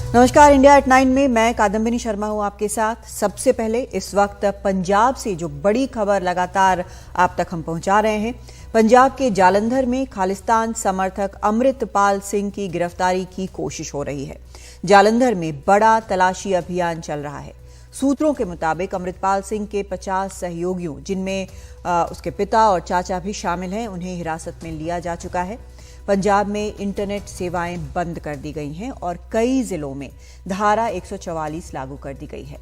नमस्कार, India at 9 में मैं कादम्बिनी शर्मा हूं आपके साथ। सबसे पहले इस वक्त पंजाब से जो बड़ी खबर लगातार आप तक हम पहुंचा रहे हैं। पंजाब के जालंधर में खालिस्तान समर्थक अमृतपाल सिंह की गिरफ्तारी की कोशिश हो रही है। जालंधर में बड़ा तलाशी अभियान चल रहा है। सूत्रों के मुताबिक अमृतपाल सिंह के 50 सहयोगियों, जिनमें उसके पिता और चाचा भी शामिल हैं, उन्हें हिरासत में लिया जा चुका है। पंजाब में इंटरनेट सेवाएं बंद कर दी गई हैं और कई जिलों में धारा 144 लागू कर दी गई है।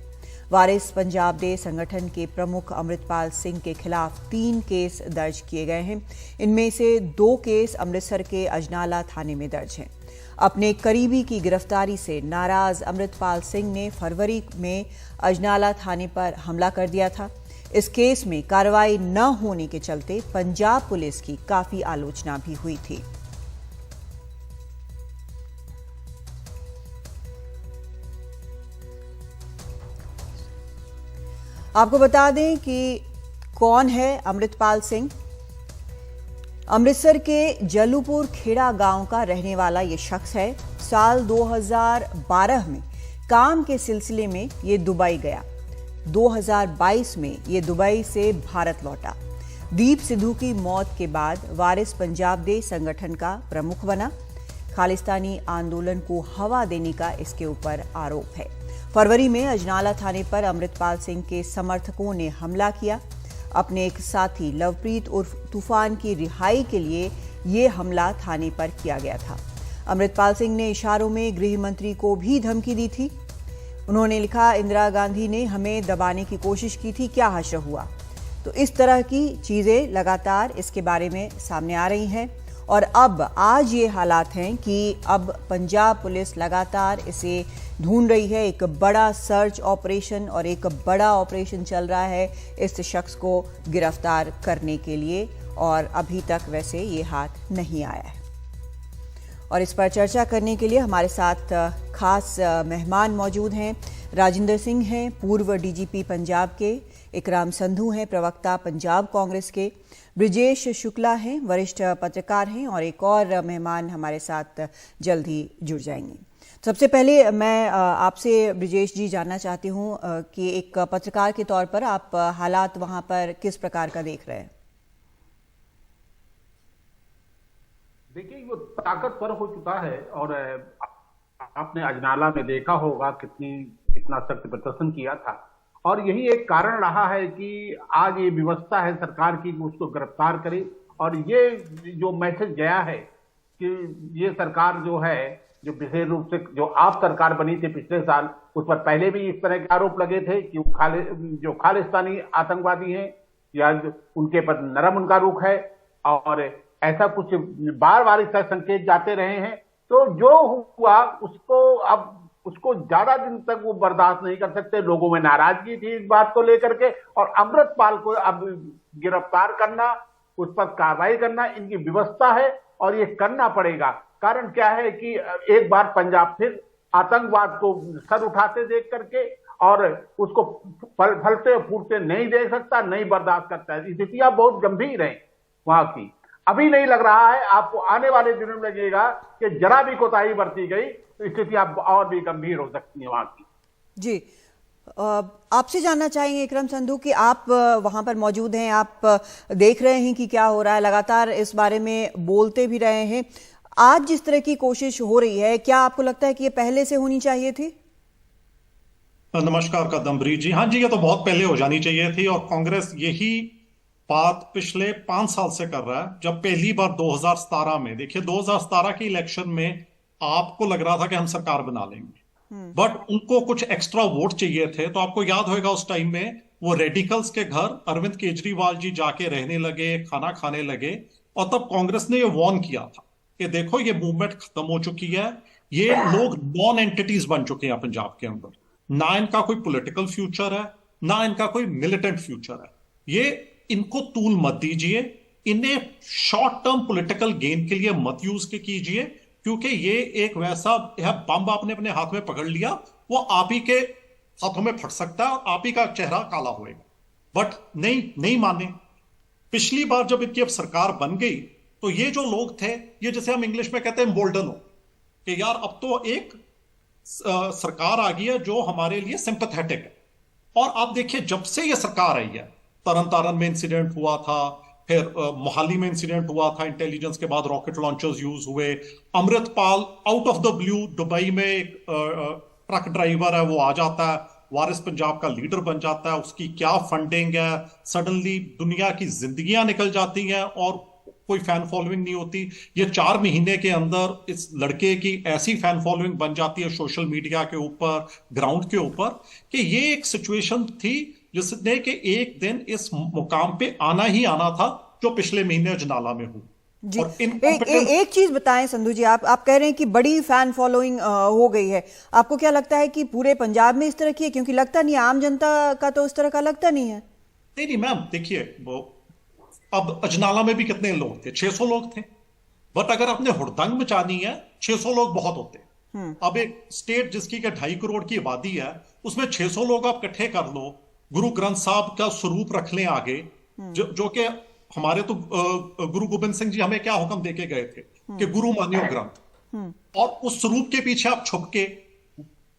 वारिस पंजाब डे संगठन के प्रमुख अमृतपाल सिंह के खिलाफ 3 केस दर्ज किए गए हैं। इनमें से 2 केस अमृतसर के अजनाला थाने में दर्ज हैं। अपने करीबी की गिरफ्तारी से नाराज अमृतपाल सिंह ने फरवरी में अजनाला थाने पर हमला कर दिया था। इस केस में कार्रवाई न होने के चलते पंजाब पुलिस की काफी आलोचना भी हुई थी। आपको बता दें कि कौन है अमृतपाल सिंह। अमृतसर के जल्लूपुर खेड़ा गांव का रहने वाला ये शख्स है। साल 2012 में काम के सिलसिले में ये दुबई गया। 2022 में ये दुबई से भारत लौटा। दीप सिद्धू की मौत के बाद वारिस पंजाब डे संगठन का प्रमुख बना। खालिस्तानी आंदोलन को हवा देने का इसके ऊपर आरोप है। फरवरी में अजनाला थाने पर अमृतपाल सिंह के समर्थकों ने हमला किया। अपने एक साथी लवप्रीत उर्फ तूफान की रिहाई के लिए ये हमला थाने पर किया गया था। अमृतपाल सिंह ने इशारों में गृह मंत्री को भी धमकी दी थी। उन्होंने लिखा, इंदिरा गांधी ने हमें दबाने की कोशिश की थी, क्या हश्र हुआ। तो इस तरह की चीजें लगातार इसके बारे में सामने आ रही हैं और अब आज ये हालात हैं कि अब पंजाब पुलिस लगातार इसे ढूंढ रही है। एक बड़ा सर्च ऑपरेशन और एक बड़ा ऑपरेशन चल रहा है इस शख्स को गिरफ्तार करने के लिए और अभी तक वैसे ये हाथ नहीं आया है। और इस पर चर्चा करने के लिए हमारे साथ खास मेहमान मौजूद हैं। राजिंदर सिंह हैं, पूर्व डीजीपी पंजाब के। इकराम संधू हैं, प्रवक्ता पंजाब कांग्रेस के। ब्रिजेश शुक्ला हैं, वरिष्ठ पत्रकार हैं। और एक और मेहमान हमारे साथ जल्द ही जुड़ जाएंगे। सबसे पहले मैं आपसे ब्रिजेश जी जानना चाहती हूं कि एक पत्रकार के तौर पर आप हालात वहां पर किस प्रकार का देख रहे हैं? देखिए, वो ताकतवर हो चुका है और आपने अजनाला में देखा होगा कितना सख्त प्रदर्शन किया था और यही एक कारण रहा है कि आज ये व्यवस्था है सरकार की उसको गिरफ्तार करे। और ये जो मैसेज गया है कि ये सरकार जो है, जो विशेष रूप से जो आप सरकार बनी थी पिछले साल, उस पर पहले भी इस तरह के आरोप लगे थे कि जो खालिस्तानी आतंकवादी हैं या उनके पर नरम उनका रुख है और ऐसा कुछ बार बार इसका संकेत जाते रहे हैं। तो जो हुआ उसको ज्यादा दिन तक वो बर्दाश्त नहीं कर सकते। लोगों में नाराजगी थी इस बात को लेकर के और अमृतपाल को अब गिरफ्तार करना, उस पर कार्रवाई करना इनकी व्यवस्था है और ये करना पड़ेगा। कारण क्या है कि एक बार पंजाब फिर आतंकवाद को सर उठाते देख करके और उसको फलते फूटते नहीं देख सकता, नहीं बर्दाश्त करता है। स्थितियां बहुत गंभीर हैं वहां की। अभी नहीं लग रहा है, आपको आने वाले दिनों में लगेगा कि जरा भी कोताही बरती गई तो स्थितियां और भी गंभीर हो सकती हैं वहां की। जी, आपसे जानना चाहेंगे इकराम संधू कि आप वहां पर मौजूद हैं, आप देख रहे हैं कि क्या हो रहा है, लगातार इस बारे में बोलते भी रहे हैं। आज जिस तरह की कोशिश हो रही है, क्या आपको लगता है कि ये पहले से होनी चाहिए थी? नमस्कार कादम्बरी जी। हाँ जी, ये तो बहुत पहले हो जानी चाहिए थी और कांग्रेस यही बात पिछले 5 साल से कर रहा है। जब पहली बार 2017 में, देखिए 2017 के इलेक्शन में आपको लग रहा था कि हम सरकार बना लेंगे, बट उनको कुछ एक्स्ट्रा वोट चाहिए थे। तो आपको याद होगा उस टाइम में वो रेडिकल्स के घर अरविंद केजरीवाल जी जाके रहने लगे, खाना खाने लगे और तब कांग्रेस ने ये वार्न किया था कि देखो ये मूवमेंट खत्म हो चुकी है, ये लोग नॉन एंटिटीज बन चुके हैं पंजाब के अंदर। ना इनका कोई पॉलिटिकल फ्यूचर है, ना इनका कोई मिलिटेंट फ्यूचर है। ये इनको तूल मत दीजिए, इन्हें शॉर्ट टर्म पॉलिटिकल गेन के लिए मत यूज के कीजिए, क्योंकि ये एक वैसा बम आपने अपने हाथ में पकड़ लिया, वो आप ही के हाथों में फट सकता है और आप ही का चेहरा काला होएगा। बट नहीं माने। पिछली बार जब इनकी अब सरकार बन गई तो ये जो लोग थे, ये जैसे हम इंग्लिश में कहते हैं एम्बोल्डन हो कि यार अब तो एक सरकार आ गई है जो हमारे लिए सिंपैथेटिक है। और आप देखिए जब से ये सरकार आई है, तरन तारन में इंसिडेंट हुआ था, फिर मोहाली में इंसिडेंट हुआ था, इंटेलिजेंस के बाद रॉकेट लॉन्चर्स यूज हुए, Amritpal out of the blue Dubai में एक ट्रक ड्राइवर है वो आ जाता है, वारिस पंजाब का लीडर बन जाता है, उसकी क्या फंडिंग है, सडनली दुनिया की जिंदगियां निकल जाती हैं और कोई फैन फॉलोइंग नहीं होती। ये 4 महीने के अंदर इस लड़के की ऐसी फैन फॉलोइंग बन जाती है सोशल मीडिया के ऊपर, ग्राउंड के ऊपर, कि ये एक सिचुएशन थी जिसने कि एक दिन इस मुकाम पे आना ही आना था जो पिछले महीने अजनाला में हुई। जी, और एक चीज बताएं संधू जी, आप कह रहे हैं कि बड़ी फैन फॉलोइंग हो गई है। आपको क्या लगता है कि पूरे पंजाब में इस तरह की है? क्योंकि लगता नहीं, आम जनता का तो उस तरह का लगता नहीं है। नहीं मैम, देखिए अब अजनाला में भी कितने लोग थे? 600 लोग थे। बट अगर आपने हुड़दंग मचानी है, 600 लोग बहुत होते हैं। अब एक स्टेट जिसकी 2.5 करोड़ की आबादी है, उसमें 600 लोग आप इकट्ठे कर लो, गुरु ग्रंथ साहब का स्वरूप रख लें आगे, जो कि हमारे तो गुरु गोबिंद सिंह जी हमें क्या हुक्म देके गए थे कि गुरु मानियो ग्रंथ, और उस स्वरूप के पीछे आप छुप के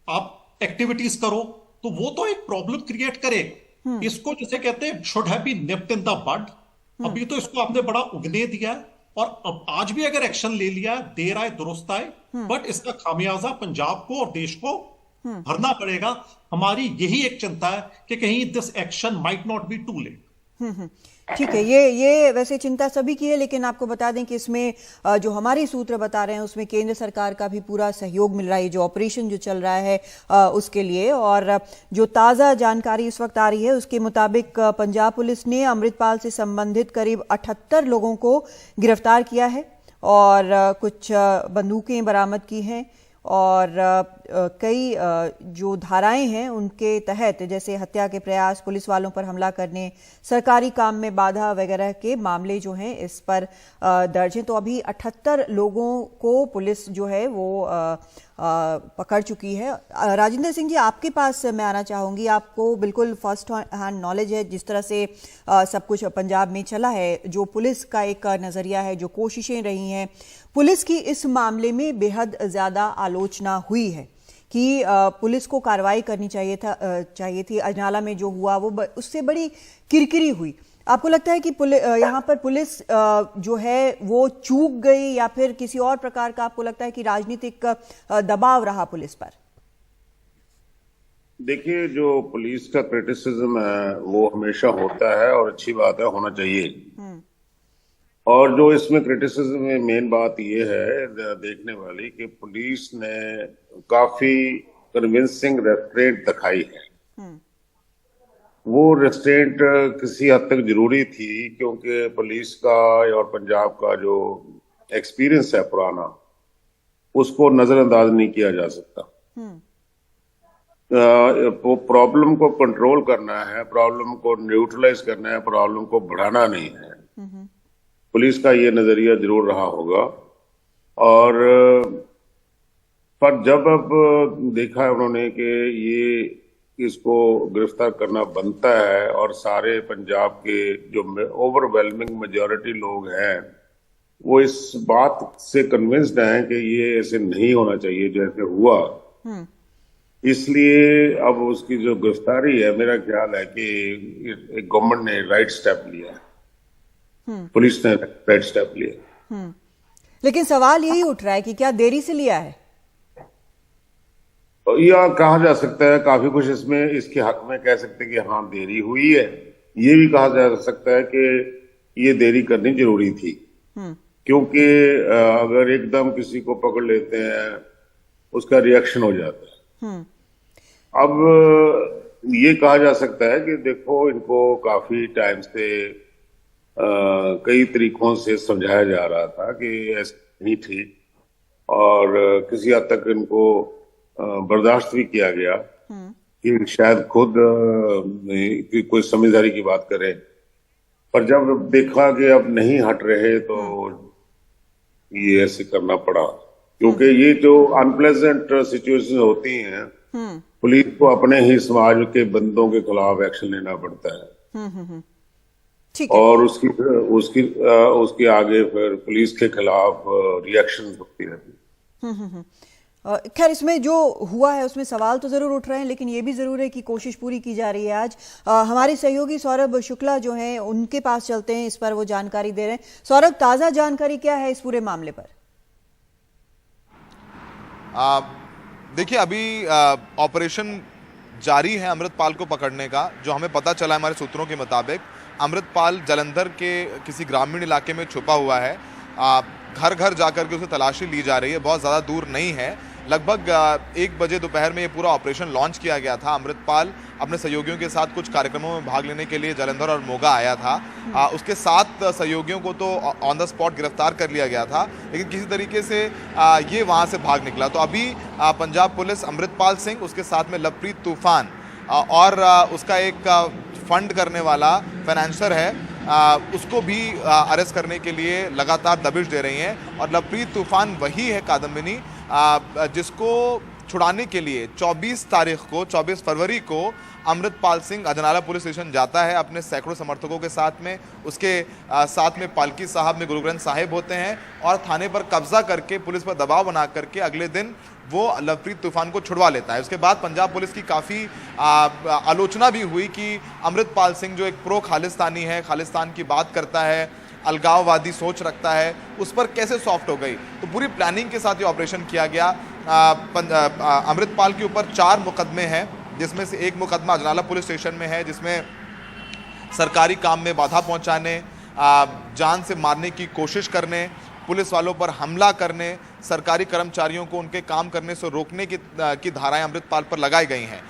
आप एक्टिविटीज करो तो वो तो एक प्रॉब्लम क्रिएट करेगा। इसको जिसे कहते हैं should have been nipped in the bud. अभी तो इसको आपने बड़ा उगने दिया है, और अब आज भी अगर एक्शन ले लिया, देर आए दुरुस्त आए, बट इसका खामियाजा पंजाब को और देश को भरना पड़ेगा। हमारी यही एक चिंता है कि कहीं this action might not be too late. ठीक है, ये वैसे चिंता सभी की है, लेकिन आपको बता दें कि इसमें जो हमारे सूत्र बता रहे हैं उसमें केंद्र सरकार का भी पूरा सहयोग मिल रहा है, जो ऑपरेशन जो चल रहा है उसके लिए। और जो ताज़ा जानकारी इस वक्त आ रही है उसके मुताबिक पंजाब पुलिस ने अमृतपाल से संबंधित करीब 78 लोगों को गिरफ्तार किया है और कुछ बंदूकें बरामद की हैं, और कई जो धाराएं हैं उनके तहत, जैसे हत्या के प्रयास, पुलिस वालों पर हमला करने, सरकारी काम में बाधा वगैरह के मामले जो हैं इस पर दर्ज हैं। तो अभी 78 लोगों को पुलिस जो है वो पकड़ चुकी है। राजेंद्र सिंह जी, आपके पास मैं आना चाहूंगी। आपको बिल्कुल फर्स्ट हैंड नॉलेज है जिस तरह से सब कुछ पंजाब में चला है, जो पुलिस का एक नजरिया है, जो कोशिशें रही हैं। पुलिस की इस मामले में बेहद ज्यादा आलोचना हुई है कि पुलिस को कार्रवाई करनी चाहिए थी। अजनाला में जो हुआ वो उससे बड़ी किरकिरी हुई। आपको लगता है कि यहाँ पर पुलिस जो है वो चूक गई, या फिर किसी और प्रकार का आपको लगता है कि राजनीतिक दबाव रहा पुलिस पर? देखिए, जो पुलिस का क्रिटिसिज्म है वो हमेशा होता है और अच्छी बात है, होना चाहिए। और जो इसमें क्रिटिसिज्म में मेन बात ये है देखने वाली कि पुलिस ने काफी कन्विंसिंग रेस्ट्रेंट दिखाई है। वो रेस्ट्रेंट किसी हद तक जरूरी थी, क्योंकि पुलिस का और पंजाब का जो एक्सपीरियंस है पुराना, उसको नजरअंदाज नहीं किया जा सकता। प्रॉब्लम को कंट्रोल करना है, प्रॉब्लम को न्यूट्रलाइज करना है, प्रॉब्लम को बढ़ाना नहीं है। पुलिस का ये नजरिया जरूर रहा होगा। और पर जब अब देखा है उन्होंने कि ये इसको गिरफ्तार करना बनता है, और सारे पंजाब के जो ओवरवेलमिंग मेजॉरिटी लोग हैं वो इस बात से कन्विंस्ड हैं कि ये ऐसे नहीं होना चाहिए जैसे हुआ, इसलिए अब उसकी जो गिरफ्तारी है, मेरा ख्याल है कि गवर्नमेंट ने राइट स्टेप लिया है, पुलिस ने राइट स्टेप लिया। लेकिन सवाल यही उठ रहा है कि क्या देरी से लिया है? या कहा जा सकता है काफी कुछ इसमें इसके हक में कह सकते हैं कि हाँ देरी हुई है। ये भी कहा जा सकता है कि ये देरी करनी जरूरी थी, क्योंकि अगर एकदम किसी को पकड़ लेते हैं उसका रिएक्शन हो जाता है। अब ये कहा जा सकता है कि देखो, इनको काफी टाइम से कई तरीकों से समझाया जा रहा था कि ऐसा नहीं ठीक, और किसी हद तक इनको बर्दाश्त भी किया गया कि शायद खुद कोई समझदारी की बात करे। पर जब देखा कि अब नहीं हट रहे तो ये ऐसे करना पड़ा, क्योंकि ये जो अनप्लेजेंट सिचुएशन होती हैं, पुलिस को अपने ही समाज के बंदों के खिलाफ एक्शन लेना पड़ता है। और उसके आगे फिर पुलिस के खिलाफ रिएक्शन होती रहती है। खैर इसमें जो हुआ है उसमें सवाल तो जरूर उठ रहे हैं, लेकिन ये भी जरूर है कि कोशिश पूरी की जा रही है। आज हमारे सहयोगी सौरभ शुक्ला जो हैं उनके पास चलते हैं, इस पर वो जानकारी दे रहे हैं। सौरभ, ताजा जानकारी क्या है इस पूरे मामले पर? देखिए, अभी ऑपरेशन जारी है अमृतपाल को पकड़ने का। जो हमें पता चला हमारे सूत्रों के मुताबिक, अमृतपाल जालंधर के किसी ग्रामीण इलाके में छुपा हुआ है। घर घर जाकर के उसे तलाशी ली जा रही है, बहुत ज़्यादा दूर नहीं है। लगभग 1 बजे दोपहर में ये पूरा ऑपरेशन लॉन्च किया गया था। अमृतपाल अपने सहयोगियों के साथ कुछ कार्यक्रमों में भाग लेने के लिए जालंधर और मोगा आया था। उसके 7 सहयोगियों को तो ऑन द स्पॉट गिरफ्तार कर लिया गया था, लेकिन किसी तरीके से ये वहाँ से भाग निकला। तो अभी पंजाब पुलिस अमृतपाल सिंह, उसके साथ में लवप्रीत तूफान और उसका एक फंड करने वाला फाइनेंसर है, उसको भी अरेस्ट करने के लिए लगातार दबिश दे रही हैं। और लवप्रीत तूफान वही है कादम्बिनी जिसको छुड़ाने के लिए 24 फरवरी को अमृतपाल सिंह अजनाला पुलिस स्टेशन जाता है अपने सैकड़ों समर्थकों के साथ में। उसके साथ में पालकी साहब में गुरु ग्रंथ साहिब होते हैं और थाने पर कब्जा करके पुलिस पर दबाव बना करके अगले दिन वो लवप्रीत तूफान को छुड़वा लेता है। उसके बाद पंजाब पुलिस की काफ़ी आलोचना भी हुई कि अमृतपाल सिंह जो एक प्रो खालिस्तानी है, खालिस्तान की बात करता है, अलगाववादी सोच रखता है, उस पर कैसे सॉफ्ट हो गई। तो पूरी प्लानिंग के साथ ये ऑपरेशन किया गया। अमृतपाल के ऊपर 4 मुकदमे हैं, जिसमें से एक मुकदमा अजनाला पुलिस स्टेशन में है, जिसमें सरकारी काम में बाधा पहुंचाने, जान से मारने की कोशिश करने, पुलिस वालों पर हमला करने, सरकारी कर्मचारियों को उनके काम करने से रोकने की धाराएं अमृतपाल पर लगाई गई हैं।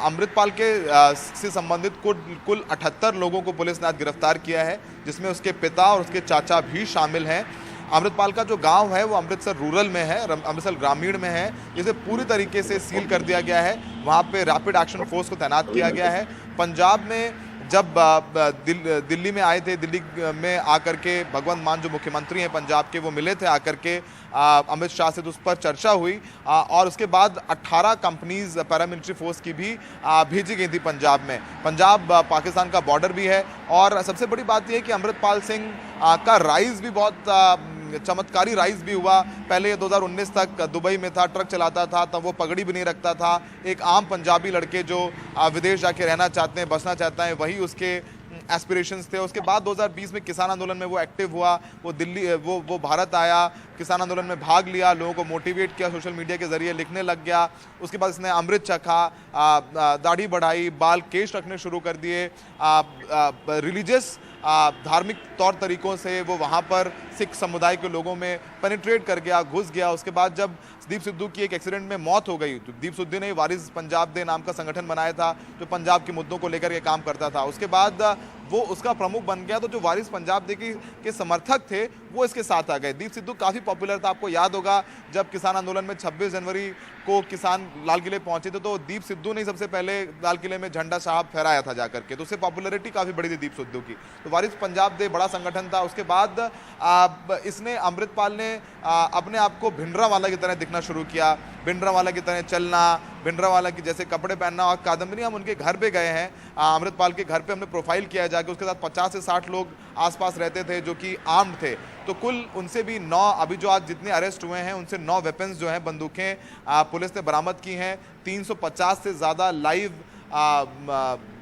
अमृतपाल के से संबंधित कुल 78 लोगों को पुलिस ने आज गिरफ्तार किया है, जिसमें उसके पिता और उसके चाचा भी शामिल हैं। अमृतपाल का जो गांव है वो अमृतसर रूरल में है, अमृतसर ग्रामीण में है, जिसे पूरी तरीके से सील कर दिया गया है। वहाँ पे रैपिड एक्शन फोर्स को तैनात किया गया है। पंजाब में जब दिल्ली में आए थे, दिल्ली में आकर के भगवंत मान जो मुख्यमंत्री हैं पंजाब के, वो मिले थे आकर के अमित शाह से, तो उस पर चर्चा हुई। और उसके बाद 18 कंपनीज पैरामिलिट्री फोर्स की भी भेजी गई थी पंजाब में। पंजाब पाकिस्तान का बॉर्डर भी है। और सबसे बड़ी बात यह है कि अमृतपाल सिंह का राइज भी बहुत चमत्कारी राइज भी हुआ। पहले ये 2019 तक दुबई में था, ट्रक चलाता था, तब वो पगड़ी भी नहीं रखता था। एक आम पंजाबी लड़के जो विदेश जाके रहना चाहते हैं, बसना चाहता है, वही उसके एस्पिरेशंस थे। उसके बाद 2020 में किसान आंदोलन में वो एक्टिव हुआ, वो भारत आया, किसान आंदोलन में भाग लिया, लोगों को मोटिवेट किया, सोशल मीडिया के जरिए लिखने लग गया। उसके बाद इसने अमृत चखा, दाढ़ी बढ़ाई, बाल केश रखने शुरू कर दिए, रिलीजियस धार्मिक तौर तरीकों से वो वहाँ पर सिख समुदाय के लोगों में पेनिट्रेट कर गया, घुस गया। उसके बाद जब दीप सिद्धू की एक एक्सीडेंट में मौत हो गई, तो दीप सिद्धू ने वारिस पंजाब दे नाम का संगठन बनाया था, जो पंजाब के मुद्दों को लेकर के काम करता था। उसके बाद वो उसका प्रमुख बन गया, तो जो वारिस पंजाब दे के समर्थक थे वो इसके साथ आ गए। दीप सिद्धू काफ़ी पॉपुलर था। आपको याद होगा जब किसान आंदोलन में 26 जनवरी को किसान लाल किले पहुंचे थे, तो दीप सिद्धू ने सबसे पहले लाल किले में झंडा साहब फहराया था जाकर के, तो उससे पॉपुलैरिटी काफ़ी बड़ी थी दीप सिद्धू की। तो वारिस पंजाब दे बड़ा संगठन था। उसके बाद इसने अमृतपाल ने अपने आप को भिंडरावाला की तरह दिखना शुरू किया, भिंडरावाला की तरह चलना, भिंडरावाला की जैसे कपड़े पहनना। और कादम्बिनी हम उनके घर पे गए हैं, अमृतपाल के घर पे हमने प्रोफाइल किया जाके। उसके साथ 50 से 60 लोग आसपास रहते थे जो कि आर्म्ड थे। तो कुल उनसे भी 9, अभी जो आज जितने अरेस्ट हुए हैं उनसे 9 वेपन्स जो हैं, बंदूकें पुलिस ने बरामद की हैं। 350 से ज़्यादा लाइव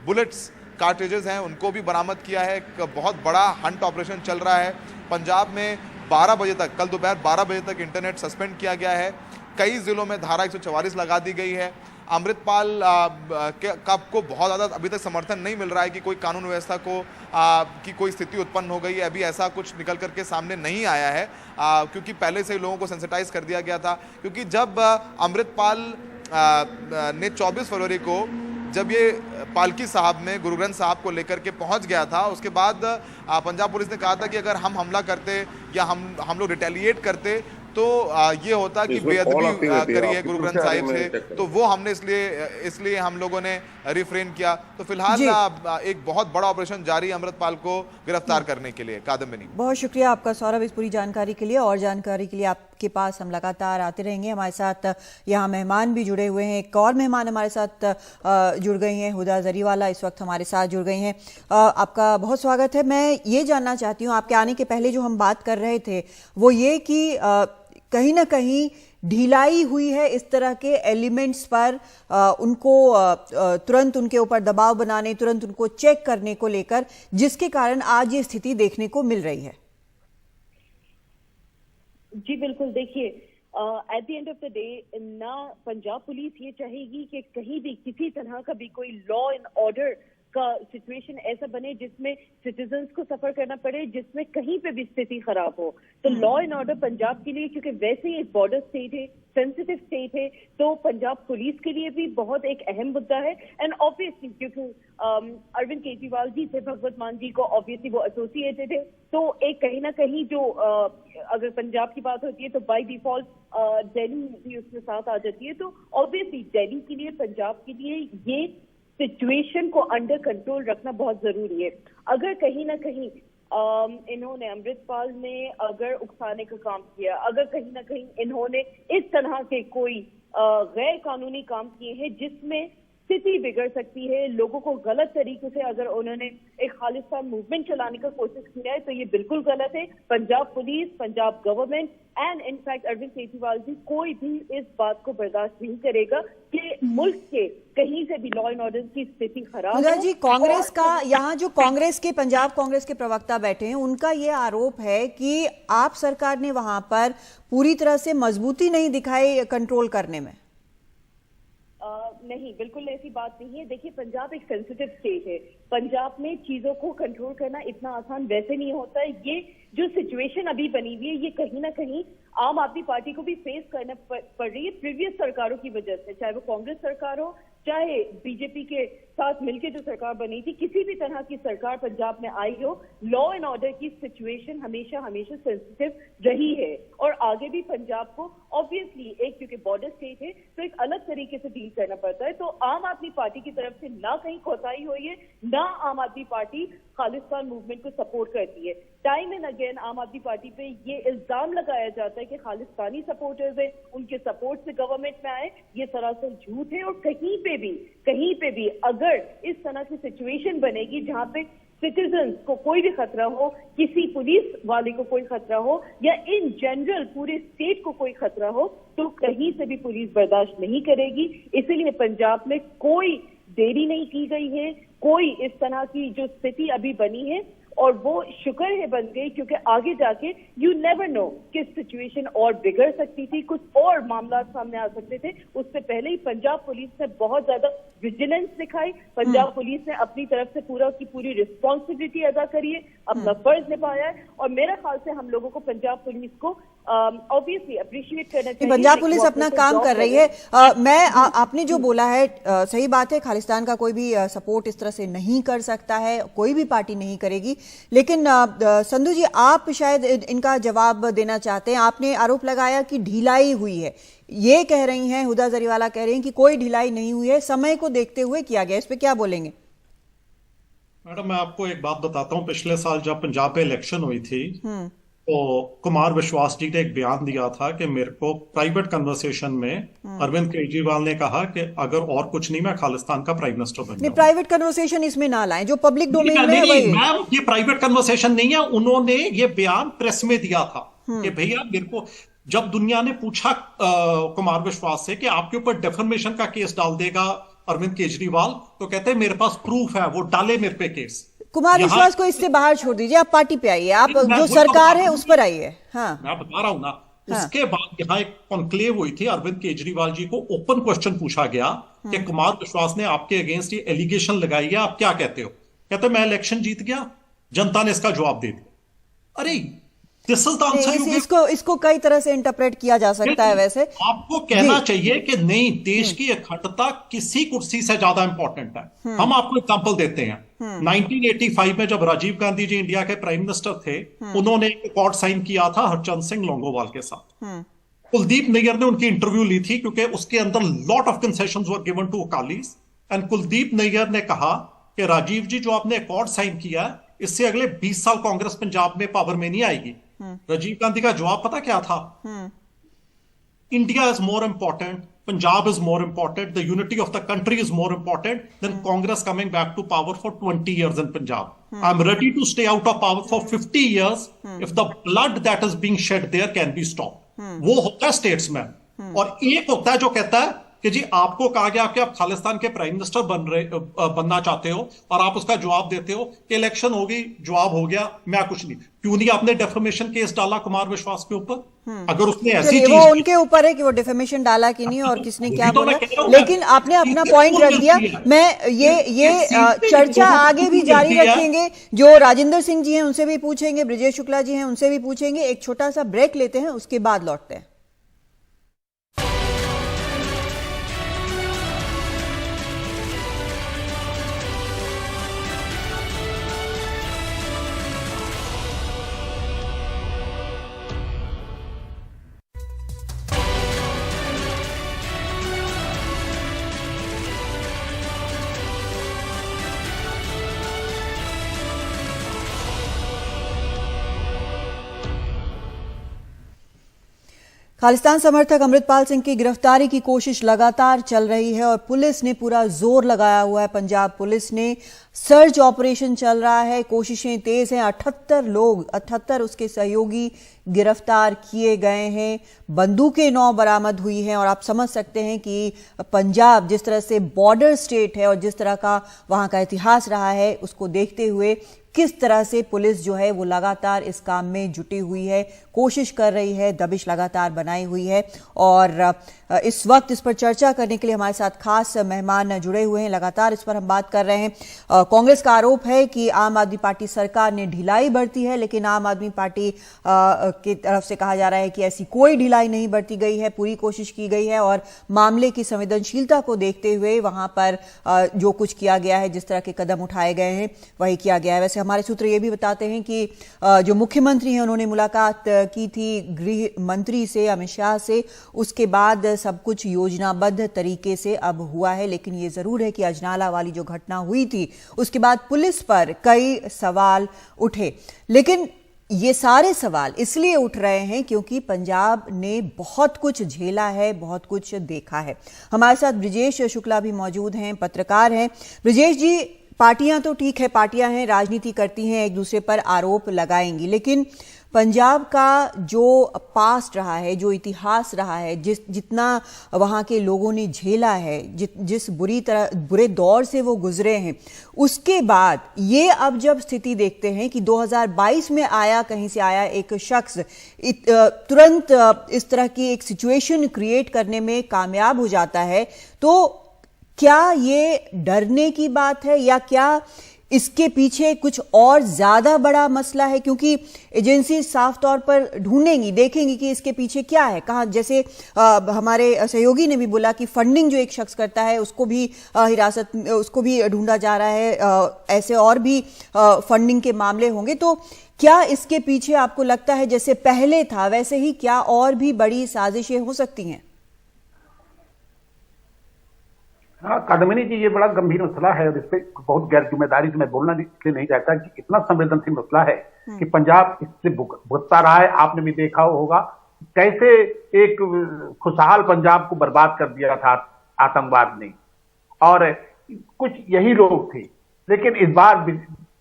बुलेट्स कार्ट्रिजेस हैं, उनको भी बरामद किया है। एक बहुत बड़ा हंट ऑपरेशन चल रहा है पंजाब में। 12 बजे तक, कल दोपहर 12 बजे तक इंटरनेट सस्पेंड किया गया है। कई ज़िलों में धारा 144 लगा दी गई है। अमृतपाल को बहुत ज़्यादा अभी तक समर्थन नहीं मिल रहा है कि कोई कानून व्यवस्था को की कोई स्थिति उत्पन्न हो गई है। अभी ऐसा कुछ निकल करके सामने नहीं आया है, क्योंकि पहले से ही लोगों को सेंसिटाइज कर दिया गया था। क्योंकि जब अमृतपाल ने 24 फरवरी को जब ये पालकी साहब में गुरु ग्रंथ साहब को लेकर के पहुंच गया था, उसके बाद पंजाब पुलिस ने कहा था कि अगर हम हमला करते या हम लोग रिटेलिएट करते तो ये होता कि बेअदबी करी है गुरु ग्रंथ साहिब से, तो वो हमने इसलिए हम लोगों ने रिफ्रेन किया। तो फिलहाल एक बहुत बड़ा ऑपरेशन जारी है अमृतपाल को गिरफ्तार करने के लिए। कादम्बिनी, बहुत शुक्रिया आपका सौरभ इस पूरी जानकारी के लिए। और जानकारी के लिए आपके पास हम लगातार आते रहेंगे। हमारे साथ यहाँ मेहमान भी जुड़े हुए हैं, एक और मेहमान हमारे साथ जुड़ गई हैं, हुदा जरीवाला इस वक्त हमारे साथ जुड़ गई हैं। आपका बहुत स्वागत है। मैं ये जानना चाहती हूँ, आपके आने के पहले जो हम बात कर रहे थे वो ये कि कहीं ना कहीं ढिलाई हुई है इस तरह के एलिमेंट्स पर, उनको तुरंत उनके ऊपर दबाव बनाने, तुरंत उनको चेक करने को लेकर, जिसके कारण आज ये स्थिति देखने को मिल रही है? जी बिल्कुल, देखिए at the end of the day ना पंजाब पुलिस ये चाहेगी कि कहीं भी किसी तरह का भी कोई लॉ एंड ऑर्डर का सिचुएशन ऐसा बने जिसमें सिटीजन्स को सफर करना पड़े, जिसमें कहीं पे भी स्थिति खराब हो। तो लॉ एंड ऑर्डर पंजाब के लिए, क्योंकि वैसे ही एक बॉर्डर स्टेट है, सेंसिटिव स्टेट है, तो पंजाब पुलिस के लिए भी बहुत एक अहम मुद्दा है। एंड ऑब्वियसली क्योंकि अरविंद केजरीवाल जी से भगवत मान जी को ऑब्वियसली वो एसोसिएटेड है, तो एक कहीं ना कहीं जो अगर पंजाब की बात होती है तो बाय डिफॉल्ट दिल्ली भी उसके साथ आ जाती है। तो ऑब्वियसली दिल्ली के लिए, पंजाब के लिए ये सिचुएशन को अंडर कंट्रोल रखना बहुत जरूरी है। अगर कहीं ना कहीं इन्होंने, अमृतपाल ने अगर उकसाने का काम किया, अगर कहीं ना कहीं इन्होंने इस तरह के कोई गैर कानूनी काम किए हैं जिसमें स्थिति बिगड़ सकती है, लोगों को गलत तरीके से अगर उन्होंने एक खालिस्तान मूवमेंट चलाने का कोशिश किया है, तो ये बिल्कुल गलत है। Punjab police, Punjab government and in fact Arvind Kejriwal ji कोई भी इस बात को बर्दाश्त नहीं करेगा कि मुल्क के कहीं से भी लॉ एंड ऑर्डर की स्थिति खराब हो। जी, कांग्रेस का यहाँ जो कांग्रेस के, पंजाब कांग्रेस के प्रवक्ता बैठे हैं, उनका ये आरोप है कि आप सरकार ने वहां पर पूरी तरह से मजबूती नहीं दिखाई कंट्रोल करने में। नहीं, बिल्कुल ऐसी बात नहीं है। देखिए, पंजाब एक सेंसिटिव स्टेट है। पंजाब में चीजों को कंट्रोल करना इतना आसान वैसे नहीं होता है। ये जो सिचुएशन अभी बनी हुई है, ये कहीं ना कहीं आम आदमी पार्टी को भी फेस करना पड़ रही है प्रीवियस सरकारों की वजह से, चाहे वो कांग्रेस सरकार हो, चाहे बीजेपी के साथ मिलकर जो सरकार बनी थी, किसी भी तरह की सरकार पंजाब में आई हो, लॉ एंड ऑर्डर की सिचुएशन हमेशा हमेशा सेंसिटिव रही है। और आगे भी पंजाब को ऑब्वियसली एक, क्योंकि बॉर्डर स्टेट है, तो एक अलग तरीके से डील करना पड़ता है। तो आम आदमी पार्टी की तरफ से ना कहीं कोताही हुई है, ना आम आदमी पार्टी खालिस्तान मूवमेंट को सपोर्ट करती है। टाइम एंड अगेन आम आदमी पार्टी पे ये इल्जाम लगाया जाता है कि खालिस्तानी सपोर्टर्स है, उनके सपोर्ट से गवर्नमेंट में आए। ये सरासर झूठ है। और कहीं पे भी अगर इस तरह की सिचुएशन बनेगी जहां पे सिटीजन्स को कोई भी खतरा हो, किसी पुलिस वाले को कोई खतरा हो, या इन जनरल पूरे स्टेट को कोई खतरा हो, तो कहीं से भी पुलिस बर्दाश्त नहीं करेगी। इसीलिए पंजाब में कोई देरी नहीं की गई है, कोई इस तरह की जो स्थिति अभी बनी है, और वो शुक्र है बन गई, क्योंकि आगे जाके यू नेवर नो कि सिचुएशन और बिगड़ सकती थी, कुछ और मामला सामने आ सकते थे। उससे पहले ही पंजाब पुलिस ने बहुत ज्यादा विजिलेंस दिखाई। पंजाब पुलिस ने अपनी तरफ से पूरा की पूरी रिस्पॉन्सिबिलिटी अदा करी है, अपना फर्ज निभाया है। और मेरा ख्याल से हम लोगों को पंजाब पुलिस को ऑब्वियसली अप्रिशिएट करना चाहिए। पंजाब पुलिस अपना काम कर रही है। आपने जो बोला है सही बात है, खालिस्तान का कोई भी सपोर्ट इस तरह से नहीं कर सकता है, कोई भी पार्टी नहीं करेगी। लेकिन संधू जी, आप शायद इनका जवाब देना चाहते हैं। आपने आरोप लगाया कि ढिलाई हुई है, ये कह रही हैं, हुदा जरीवाला कह रही हैं कि कोई ढिलाई नहीं हुई है, समय को देखते हुए किया गया। इस पे क्या बोलेंगे? मैडम, मैं आपको एक बात बताता हूँ। पिछले साल जब पंजाब में इलेक्शन हुई थी, तो कुमार विश्वास जी ने एक बयान दिया था कि मेरे को प्राइवेट कन्वर्सेशन में अरविंद केजरीवाल ने कहा कि अगर और कुछ नहीं, मैं खालिस्तान का प्राइम मिनिस्टर बन जाऊंगा। प्राइवेट कन्वर्सेशन इसमें ना लाएं, जो पब्लिक डोमेन में है वही। मैम, ये प्राइवेट कन्वर्सेशन नहीं है। उन्होंने ये बयान प्रेस में दिया था कि भैया मेरे को, जब दुनिया ने पूछा कुमार विश्वास से कि आपके ऊपर डेफर्मेशन का केस डाल देगा अरविंद केजरीवाल, तो कहते हैं मेरे पास प्रूफ है, वो डाले मेरे पे केस। कुमार विश्वास को इससे बाहर छोड़ दीजिए, आप पार्टी पे आइए, आप जो सरकार है उस पर आइए। हाँ, मैं बता रहा हूं ना। उसके बाद यहाँ एक कॉन्क्लेव हुई थी, अरविंद केजरीवाल जी को ओपन क्वेश्चन पूछा गया कि कुमार विश्वास ने आपके अगेंस्ट ये एलिगेशन लगाई है, आप क्या कहते हो? कहते मैं इलेक्शन जीत गया, जनता ने इसका जवाब दे दिया। अरे दिस इज द आंसर। इसको कई तरह से इंटरप्रेट किया जा सकता है। वैसे आपको कहना चाहिए कि नहीं, देश की अखंडता किसी कुर्सी से ज्यादा इंपॉर्टेंट है। हम आपको एग्जांपल देते हैं। 1985 में जब राजीव गांधी जी इंडिया के प्राइम मिनिस्टर थे, उन्होंने एक अकॉर्ड साइन किया था हरचंद सिंह लोंगोवाल के साथ। कुलदीप नैयर ने उनकी इंटरव्यू ली थी, क्योंकि उसके अंदर lot of concessions were given to Akalis. And Kuldip Nayar ने कहा कि राजीव जी, जो आपने अकॉर्ड साइन किया, इससे अगले 20 साल कांग्रेस पंजाब में पावर में नहीं आएगी। राजीव गांधी का जवाब पता क्या था? India is more important, Punjab is more important, the unity of the country is more important than Congress coming back to power for 20 years in Punjab. I am ready to stay out of power for 50 years if the blood that is being shed there can be stopped. वो होता है statesman. और एक होता है जो कहता है कि जी आपको कहा गया कि आप खालिस्तान के प्राइम मिनिस्टर बनना चाहते हो, और आप उसका जवाब देते हो कि इलेक्शन हो गई, जवाब हो गया, मैं कुछ नहीं। क्यों नहीं आपने डेफेमेशन केस डाला कुमार विश्वास के ऊपर? अगर उसने ऐसी चलिए, चीज वो उनके ऊपर है कि वो डिफेमेशन डाला कि नहीं और किसने क्या तो मैं बोला, कह रहा हूं लेकिन आपने अपना पॉइंट रख दिया। मैं ये चर्चा आगे भी जारी रखेंगे। जो राजेंद्र सिंह जी हैं उनसे भी पूछेंगे, ब्रिजेश शुक्ला जी हैं उनसे भी पूछेंगे। एक छोटा सा ब्रेक लेते हैं, उसके बाद लौटते हैं। खालिस्तान समर्थक अमृतपाल सिंह की गिरफ्तारी की कोशिश लगातार चल रही है और पुलिस ने पूरा जोर लगाया हुआ है। पंजाब पुलिस ने सर्च ऑपरेशन चल रहा है, कोशिशें तेज हैं। 78 उसके सहयोगी गिरफ्तार किए गए हैं, बंदूकें 9 बरामद हुई हैं। और आप समझ सकते हैं कि पंजाब जिस तरह से बॉर्डर स्टेट है और जिस तरह का वहां का इतिहास रहा है, उसको देखते हुए किस तरह से पुलिस जो है वो लगातार इस काम में जुटी हुई है, कोशिश कर रही है, दबिश लगातार बनाई हुई है। और इस वक्त इस पर चर्चा करने के लिए हमारे साथ खास मेहमान जुड़े हुए हैं। लगातार इस पर हम बात कर रहे हैं। कांग्रेस का आरोप है कि आम आदमी पार्टी सरकार ने ढिलाई बरती है, लेकिन आम आदमी पार्टी की तरफ से कहा जा रहा है कि ऐसी कोई ढिलाई नहीं बरती गई है, पूरी कोशिश की गई है। और मामले की संवेदनशीलता को देखते हुए वहां पर जो कुछ किया गया है, जिस तरह के कदम उठाए गए हैं, वही किया गया है। वैसे हमारे सूत्र ये भी बताते हैं कि जो मुख्यमंत्री हैं उन्होंने मुलाकात की थी गृह मंत्री से, अमित शाह से। उसके बाद सब कुछ योजनाबद्ध तरीके से अब हुआ है। लेकिन ये जरूर है कि अजनाला वाली जो घटना हुई थी उसके बाद पुलिस पर कई सवाल उठे। लेकिन ये सारे सवाल इसलिए उठ रहे हैं क्योंकि पंजाब ने बहुत कुछ झेला है, बहुत कुछ देखा है। हमारे साथ ब्रिजेश शुक्ला भी मौजूद हैं, पत्रकार हैं। ब्रिजेश जी, पार्टियां तो ठीक है, पार्टियां हैं, राजनीति करती हैं, एक दूसरे पर आरोप लगाएंगी, लेकिन पंजाब का जो पास्ट रहा है, जो इतिहास रहा है, जितना वहाँ के लोगों ने झेला है, जिस बुरे दौर से वो गुजरे हैं, उसके बाद ये अब जब स्थिति देखते हैं कि 2022 में कहीं से आया एक शख्स तुरंत इस तरह की एक सिचुएशन क्रिएट करने में कामयाब हो जाता है, तो क्या ये डरने की बात है या क्या इसके पीछे कुछ और ज्यादा बड़ा मसला है? क्योंकि एजेंसी साफ तौर पर ढूंढेंगी, देखेंगी कि इसके पीछे क्या है, कहां। जैसे हमारे सहयोगी ने भी बोला कि फंडिंग जो एक शख्स करता है उसको भी ढूंढा जा रहा है, ऐसे और भी फंडिंग के मामले होंगे। तो क्या इसके पीछे आपको लगता है जैसे पहले था वैसे ही क्या और भी बड़ी साजिशें हो सकती हैं? हाँ कादमिनी जी, ये बड़ा गंभीर मसला है और इस पे बहुत गैर जिम्मेदारी से मैं बोलना इसलिए नहीं चाहता कि इतना संवेदनशील मसला है कि पंजाब इससे भुगतता रहा है। आपने भी देखा होगा कैसे एक खुशहाल पंजाब को बर्बाद कर दिया था आतंकवाद ने, और कुछ यही लोग थे। लेकिन इस बार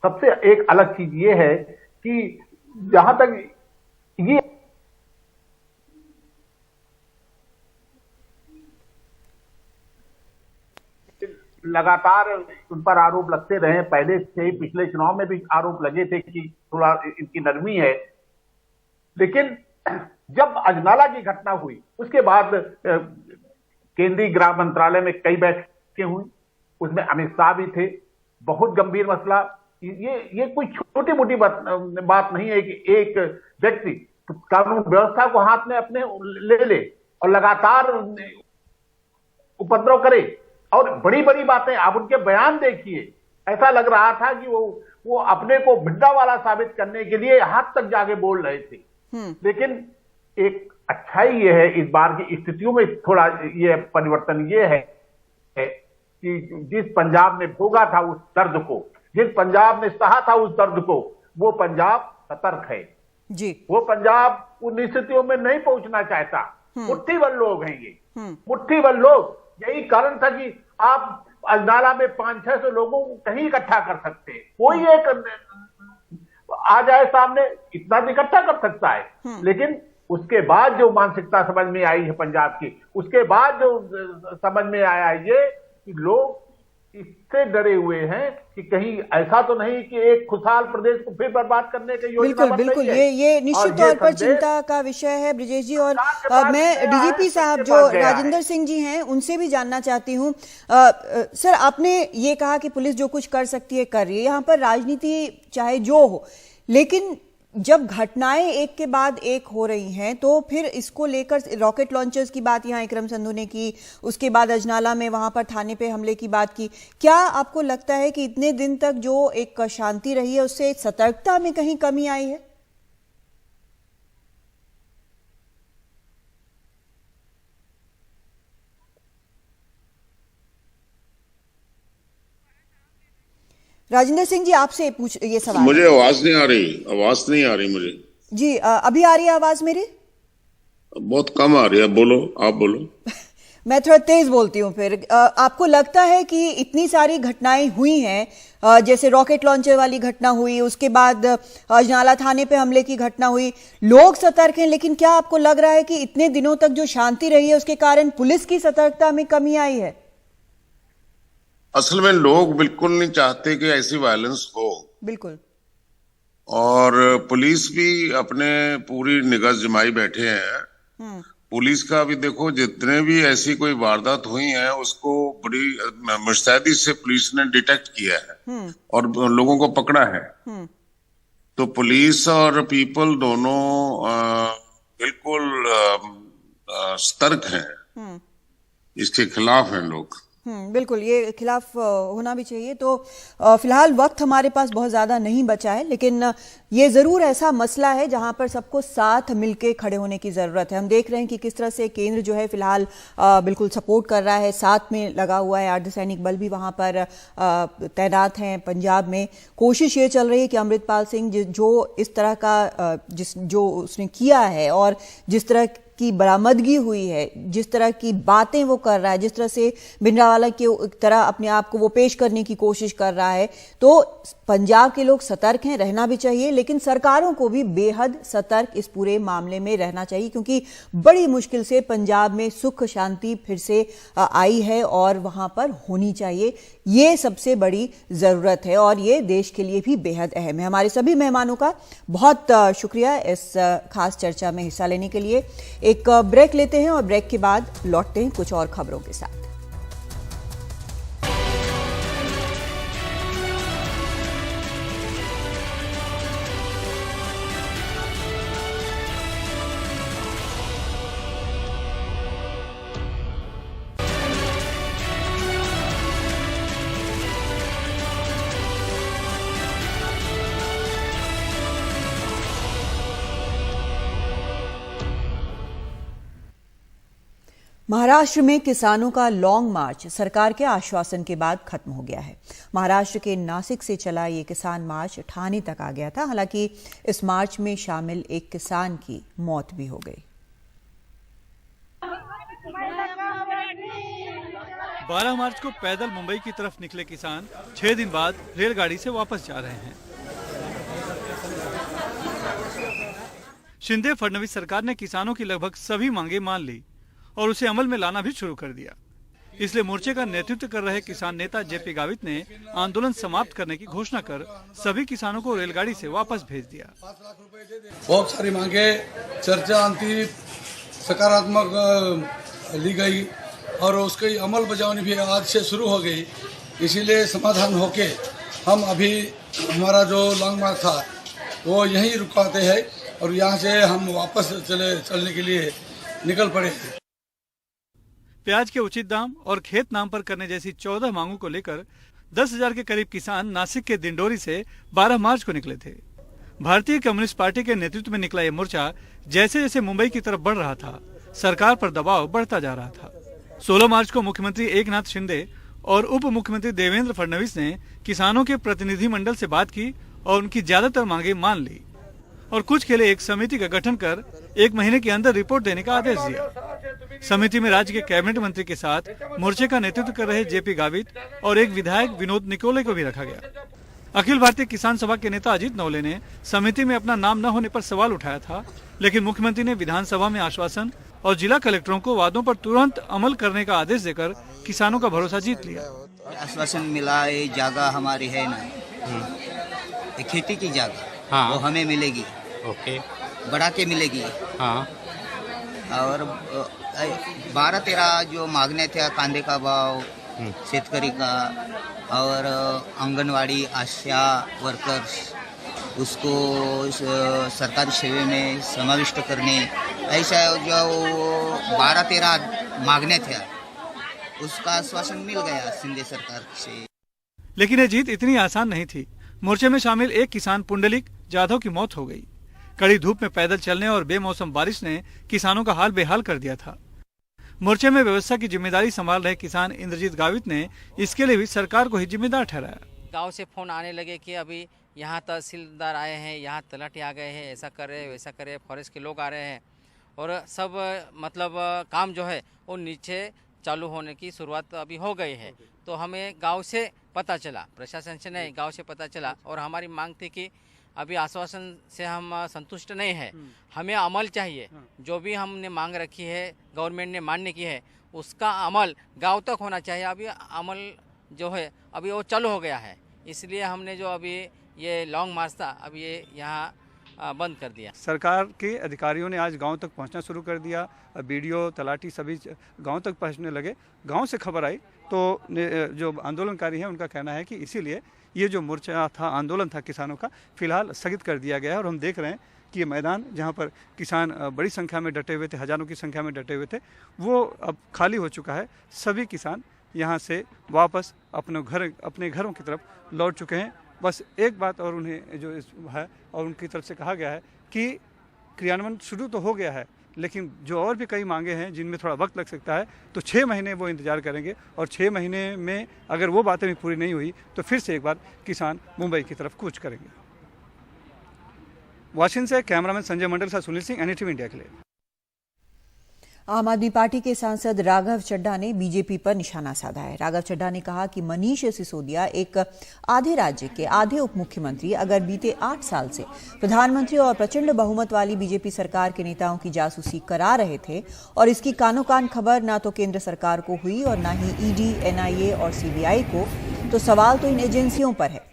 सबसे एक अलग चीज ये है कि जहां तक ये लगातार उन पर आरोप लगते रहे, पहले से ही पिछले चुनाव में भी आरोप लगे थे कि थोड़ा इनकी नरमी है। लेकिन जब अजनाला की घटना हुई उसके बाद केंद्रीय गृह मंत्रालय में कई बैठकें हुई, उसमें अमित शाह भी थे। बहुत गंभीर मसला, ये कोई छोटी मोटी बात नहीं है कि एक व्यक्ति कानून व्यवस्था को हाथ में अपने ले ले और लगातार उपद्रव करे। और बड़ी बड़ी बातें, आप उनके बयान देखिए, ऐसा लग रहा था कि वो अपने को भिड्डा वाला साबित करने के लिए हाथ तक जाके बोल रहे थे। लेकिन एक अच्छाई ये है इस बार की स्थितियों में, थोड़ा ये परिवर्तन ये है कि जिस पंजाब ने भोगा था उस दर्द को, जिस पंजाब ने सहा था उस दर्द को, वो पंजाब सतर्क है जी। वो पंजाब उन स्थितियों में नहीं पहुंचना चाहता। मुट्ठी भर लोग हैं ये, मुट्ठी भर लोग। यही कारण था कि आप अजनाला में 500-600 लोगों को कहीं इकट्ठा कर सकते हैं, कोई एक आ जाए सामने, इतना इकट्ठा कर सकता है। लेकिन उसके बाद जो मानसिकता समझ में आई है पंजाब की, उसके बाद जो समझ में आया ये कि लोग इससे डरे हुए हैं कि कहीं ऐसा तो नहीं कि एक खुशहाल प्रदेश को फिर बर्बाद करने की योजना बिल्कुल बन रही बिल्कुल, है। ये निश्चित और ये तौर पर संदेश चिंता का विषय है ब्रिजेश जी। और सरकार के पास मैं गया है, डीजीपी साहब सबके जो पास गया है। राजेंद्र सिंह जी हैं उनसे भी जानना चाहती हूँ। सर, आपने ये कहा कि पुलिस जो कुछ कर सकती है कर रही है, यहाँ पर राजनीति चाहे जो हो, लेकिन जब घटनाएं एक के बाद एक हो रही हैं तो फिर इसको लेकर रॉकेट लॉन्चर्स की बात यहाँ इकरम संधू ने की, उसके बाद अजनाला में वहां पर थाने पे हमले की बात की। क्या आपको लगता है कि इतने दिन तक जो एक शांति रही है उससे सतर्कता में कहीं कमी आई है? राजेंद्र सिंह जी, आपसे पूछ ये सवाल। मुझे आवाज नहीं आ रही मुझे जी। अभी आ रही है आवाज मेरी? बहुत कम आ रही है, बोलो, आप बोलो। मैं थोड़ा तेज बोलती हूँ फिर। आपको लगता है कि इतनी सारी घटनाएं हुई हैं, जैसे रॉकेट लॉन्चर वाली घटना हुई, उसके बाद अजनाला थाने पे हमले की घटना हुई, लोग सतर्क हैं, लेकिन क्या आपको लग रहा है कि इतने दिनों तक जो शांति रही है उसके कारण पुलिस की सतर्कता में कमी आई है? असल में लोग बिल्कुल नहीं चाहते कि ऐसी वायलेंस हो, बिल्कुल। और पुलिस भी अपने पूरी निगाह जमाई बैठे हैं। पुलिस का भी देखो, जितने भी ऐसी कोई वारदात हुई है उसको बड़ी मुस्तैदी से पुलिस ने डिटेक्ट किया है और लोगों को पकड़ा है। तो पुलिस और पीपल दोनों बिल्कुल सतर्क हैं, इसके खिलाफ हैं लोग। बिल्कुल, ये खिलाफ होना भी चाहिए। तो फिलहाल वक्त हमारे पास बहुत ज्यादा नहीं बचा है, लेकिन ये जरूर ऐसा मसला है जहां पर सबको साथ मिलके खड़े होने की जरूरत है। हम देख रहे हैं कि किस तरह से केंद्र जो है फिलहाल बिल्कुल सपोर्ट कर रहा है, साथ में लगा हुआ है, अर्धसैनिक बल भी वहां पर तैनात हैं। पंजाब में कोशिश ये चल रही है कि अमृतपाल सिंह जो इस तरह का जो उसने किया है और जिस तरह की बरामदगी हुई है, जिस तरह की बातें वो कर रहा है, जिस तरह से भिंडरावाला की तरह अपने आप को वो पेश करने की कोशिश कर रहा है, तो पंजाब के लोग सतर्क हैं, रहना भी चाहिए, लेकिन सरकारों को भी बेहद सतर्क इस पूरे मामले में रहना चाहिए, क्योंकि बड़ी मुश्किल से पंजाब में सुख शांति फिर से आई है और वहां पर होनी चाहिए। ये सबसे बड़ी जरूरत है और ये देश के लिए भी बेहद अहम है। हमारे सभी मेहमानों का बहुत शुक्रिया इस खास चर्चा में हिस्सा लेने के लिए। एक ब्रेक लेते हैं और ब्रेक के बाद लौटते हैं कुछ और खबरों के साथ। महाराष्ट्र में किसानों का लॉन्ग मार्च सरकार के आश्वासन के बाद खत्म हो गया है। महाराष्ट्र के नासिक से चला ये किसान मार्च ठाणे तक आ गया था। हालांकि इस मार्च में शामिल एक किसान की मौत भी हो गई। 12 मार्च को पैदल मुंबई की तरफ निकले किसान 6 दिन बाद रेलगाड़ी से वापस जा रहे हैं। शिंदे फडणवीस सरकार ने किसानों की लगभग सभी मांगे मान ली और उसे अमल में लाना भी शुरू कर दिया। इसलिए मोर्चे का नेतृत्व कर रहे किसान नेता जेपी गावित ने आंदोलन समाप्त करने की घोषणा कर सभी किसानों को रेलगाड़ी से वापस भेज दिया। बहुत सारी मांगे चर्चा अंतिम सकारात्मक ली गई और उसकी अमल बजावनी भी आज से शुरू हो गई। इसीलिए समाधान होके हम अभी हमारा जो लॉन्ग मार्च था वो यहीं रुकाते हैं और यहाँ से हम वापस चलने के लिए निकल पड़े। प्याज के उचित दाम और खेत नाम पर करने जैसी 14 मांगों को लेकर 10,000 के करीब किसान नासिक के दिंडोरी से 12 मार्च को निकले थे। भारतीय कम्युनिस्ट पार्टी के नेतृत्व में निकला ये मोर्चा जैसे जैसे मुंबई की तरफ बढ़ रहा था, सरकार पर दबाव बढ़ता जा रहा था। 16 मार्च को मुख्यमंत्री एकनाथ शिंदे और उप मुख्यमंत्री देवेंद्र फडणवीस ने किसानों के प्रतिनिधि मंडल से बात की और उनकी ज्यादातर मांगे मान ली और कुछ के लिए एक समिति का गठन कर 1 महीने के अंदर रिपोर्ट देने का आदेश दिया। समिति में राज्य के कैबिनेट मंत्री के साथ मोर्चे का नेतृत्व कर रहे जेपी गावित और एक विधायक विनोद निकोले को भी रखा गया। अखिल भारतीय किसान सभा के नेता अजीत नवले ने समिति में अपना नाम न होने पर सवाल उठाया था, लेकिन मुख्यमंत्री ने विधानसभा में आश्वासन और जिला कलेक्टरों को वादों पर तुरंत अमल करने का आदेश देकर किसानों का भरोसा जीत लिया। आश्वासन मिला, ये जगह हमारी है ना, ये खेती की जगह, हाँ, वो हमें मिलेगी, ओके, बढ़ा के मिलेगी, हाँ, और 12-13 जो मांगने थे, कांदे का भाव, शेतकरी का, और आंगनवाड़ी आशा वर्कर्स, उसको सरकारी सेवा में समाविष्ट करने, ऐसा जो 12-13 मांगने थे, उसका आश्वासन मिल गया शिंदे सरकार से। लेकिन ये जीत इतनी आसान नहीं थी। मोर्चे में शामिल एक किसान पुंडलिक जाधव की मौत हो गई। कड़ी धूप में पैदल चलने और बेमौसम बारिश ने किसानों का हाल बेहाल कर दिया था। मोर्चे में व्यवस्था की जिम्मेदारी संभाल रहे किसान इंद्रजीत गावित ने इसके लिए भी सरकार को ही जिम्मेदार ठहराया। गांव से फोन आने लगे कि अभी यहाँ तहसीलदार आए हैं, यहाँ तलाटी आ गए हैं, ऐसा कर रहे हैं, वैसा कर रहे हैं, फॉरेस्ट के लोग आ रहे हैं, और सब मतलब काम जो है वो नीचे चालू होने की शुरुआत अभी हो गई है। तो हमें गांव से पता चला, प्रशासन से नहीं, गांव से पता चला, और हमारी मांग थी कि अभी आश्वासन से हम संतुष्ट नहीं है, हमें अमल चाहिए। जो भी हमने मांग रखी है, गवर्नमेंट ने मान्य की है, उसका अमल गांव तक होना चाहिए। अभी अमल जो है अभी वो चालू हो गया है, इसलिए हमने जो अभी ये लॉन्ग मार्च था अभी ये यहाँ बंद कर दिया। सरकार के अधिकारियों ने आज गांव तक पहुंचना शुरू कर दिया। बीडीओ, तलाटी सभी गांव तक पहुंचने लगे। गांव से खबर आई तो जो आंदोलनकारी हैं उनका कहना है कि इसीलिए ये जो मोर्चा था, आंदोलन था किसानों का, फिलहाल स्थगित कर दिया गया है। और हम देख रहे हैं कि ये मैदान जहाँ पर किसान बड़ी संख्या में डटे हुए थे, हजारों की संख्या में डटे हुए थे, वो अब खाली हो चुका है। सभी किसान यहाँ से वापस अपने घरों की तरफ लौट चुके हैं। बस एक बात और उन्हें जो है और उनकी तरफ से कहा गया है कि क्रियान्वयन शुरू तो हो गया है, लेकिन जो और भी कई मांगे हैं जिनमें थोड़ा वक्त लग सकता है, तो 6 महीने वो इंतजार करेंगे। और 6 महीने में अगर वो बातें भी पूरी नहीं हुई तो फिर से एक बार किसान मुंबई की तरफ कूच करेंगे। वाशिंगटन से कैमरामैन संजय मंडल साथ सुनील सिंह, NDTV इंडिया के लिए। आम आदमी पार्टी के सांसद राघव चड्ढा ने बीजेपी पर निशाना साधा है। राघव चड्ढा ने कहा कि मनीष सिसोदिया एक आधे राज्य के आधे उप मुख्यमंत्री अगर बीते 8 साल से प्रधानमंत्री और प्रचंड बहुमत वाली बीजेपी सरकार के नेताओं की जासूसी करा रहे थे और इसकी कानो कान खबर ना तो केंद्र सरकार को हुई और ना ही ED, NIA और CBI को, तो सवाल तो इन एजेंसियों पर है।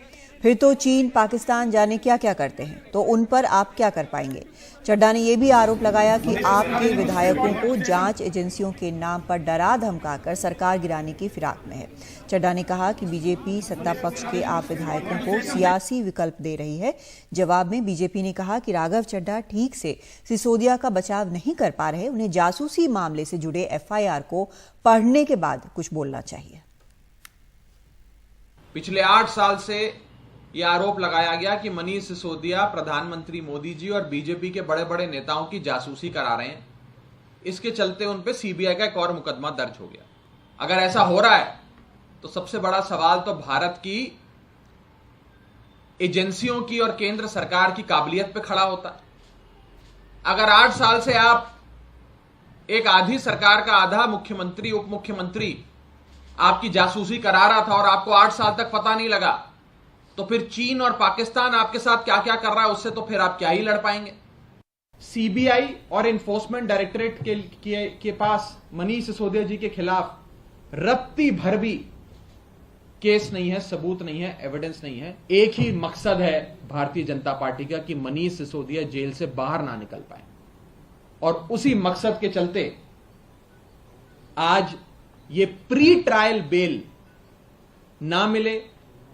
फिर तो चीन, पाकिस्तान जाने क्या क्या करते हैं, तो उन पर आप क्या कर पाएंगे। चड्ढा ने यह भी आरोप लगाया कि आपके विधायकों को जांच एजेंसियों के नाम पर डरा धमकाकर सरकार गिराने की फिराक में है। चड्ढा ने कहा कि बीजेपी सत्ता पक्ष के आप विधायकों को सियासी विकल्प दे रही है। जवाब में बीजेपी ने कहा कि राघव चड्ढा ठीक से सिसोदिया का बचाव नहीं कर पा रहे, उन्हें जासूसी मामले से जुड़े FIR को पढ़ने के बाद कुछ बोलना चाहिए। पिछले 8 साल से यह आरोप लगाया गया कि मनीष सिसोदिया प्रधानमंत्री मोदी जी और बीजेपी के बड़े बड़े नेताओं की जासूसी करा रहे हैं। इसके चलते उन पे CBI का एक और मुकदमा दर्ज हो गया। अगर ऐसा हो रहा है तो सबसे बड़ा सवाल तो भारत की एजेंसियों की और केंद्र सरकार की काबिलियत पे खड़ा होता है। अगर 8 साल से आप एक आधी सरकार का आधा मुख्यमंत्री, उप मुख्यमंत्री आपकी जासूसी करा रहा था और आपको 8 साल तक पता नहीं लगा, तो फिर चीन और पाकिस्तान आपके साथ क्या क्या कर रहा है, उससे तो फिर आप क्या ही लड़ पाएंगे। CBI और इन्फोर्समेंट डायरेक्टरेट के पास मनीष सिसोदिया जी के खिलाफ रत्ती भर भी केस नहीं है, सबूत नहीं है, एविडेंस नहीं है। एक ही मकसद है भारतीय जनता पार्टी का कि मनीष सिसोदिया जेल से बाहर ना निकल पाए, और उसी मकसद के चलते आज ये प्री ट्रायल बेल ना मिले,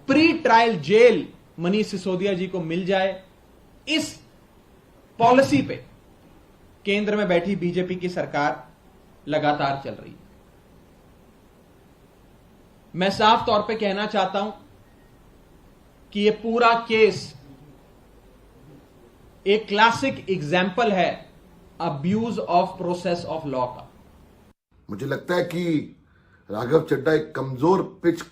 pre trial jail Manish Sisodia ji को मिल जाए, इस पॉलिसी पे केंद्र में बैठी बीजेपी की सरकार लगातार चल रही है। मैं साफ तौर पे कहना चाहता हूं कि यह पूरा केस एक क्लासिक एग्जाम्पल है abuse of process of law का। मुझे लगता है कि राघव चड्ढा एक कमजोर पिच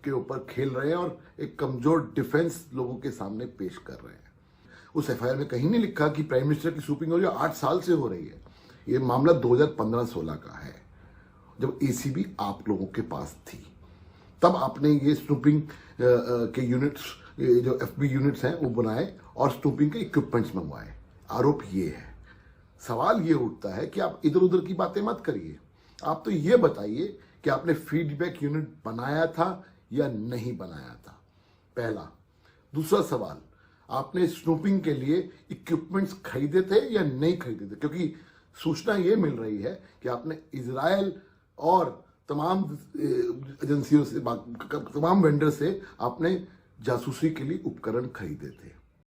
के ऊपर खेल रहे हैं और एक कमजोर डिफेंस लोगों के सामने पेश कर रहे हैं। उस FIR में कहीं नहीं लिखा कि प्राइम मिनिस्टर की स्नूपिंग हो रही है, 8 साल से हो रही है। ये मामला 2015-16 का है, जब ACB आप लोगों के पास थी। तब आपने ये स्नूपिंग के यूनिट्स ये जो FB यूनिट्स हैं वो बनाए और स्नूपिंग के इक्विपमेंट्स मंगवाए। आरोप ये है। सवाल ये उठता है कि आप इधर उधर की बातें मत करिए, आप तो ये बताइए कि आपने फीडबैक यूनिट बनाया था या नहीं बनाया था, पहला। दूसरा सवाल, आपने स्नूपिंग के लिए इक्विपमेंट्स खरीदे थे या नहीं खरीदे थे? क्योंकि सूचना ये मिल रही है कि आपने इजराइल और तमाम एजेंसियों से, तमाम वेंडर से आपने जासूसी के लिए उपकरण खरीदे थे।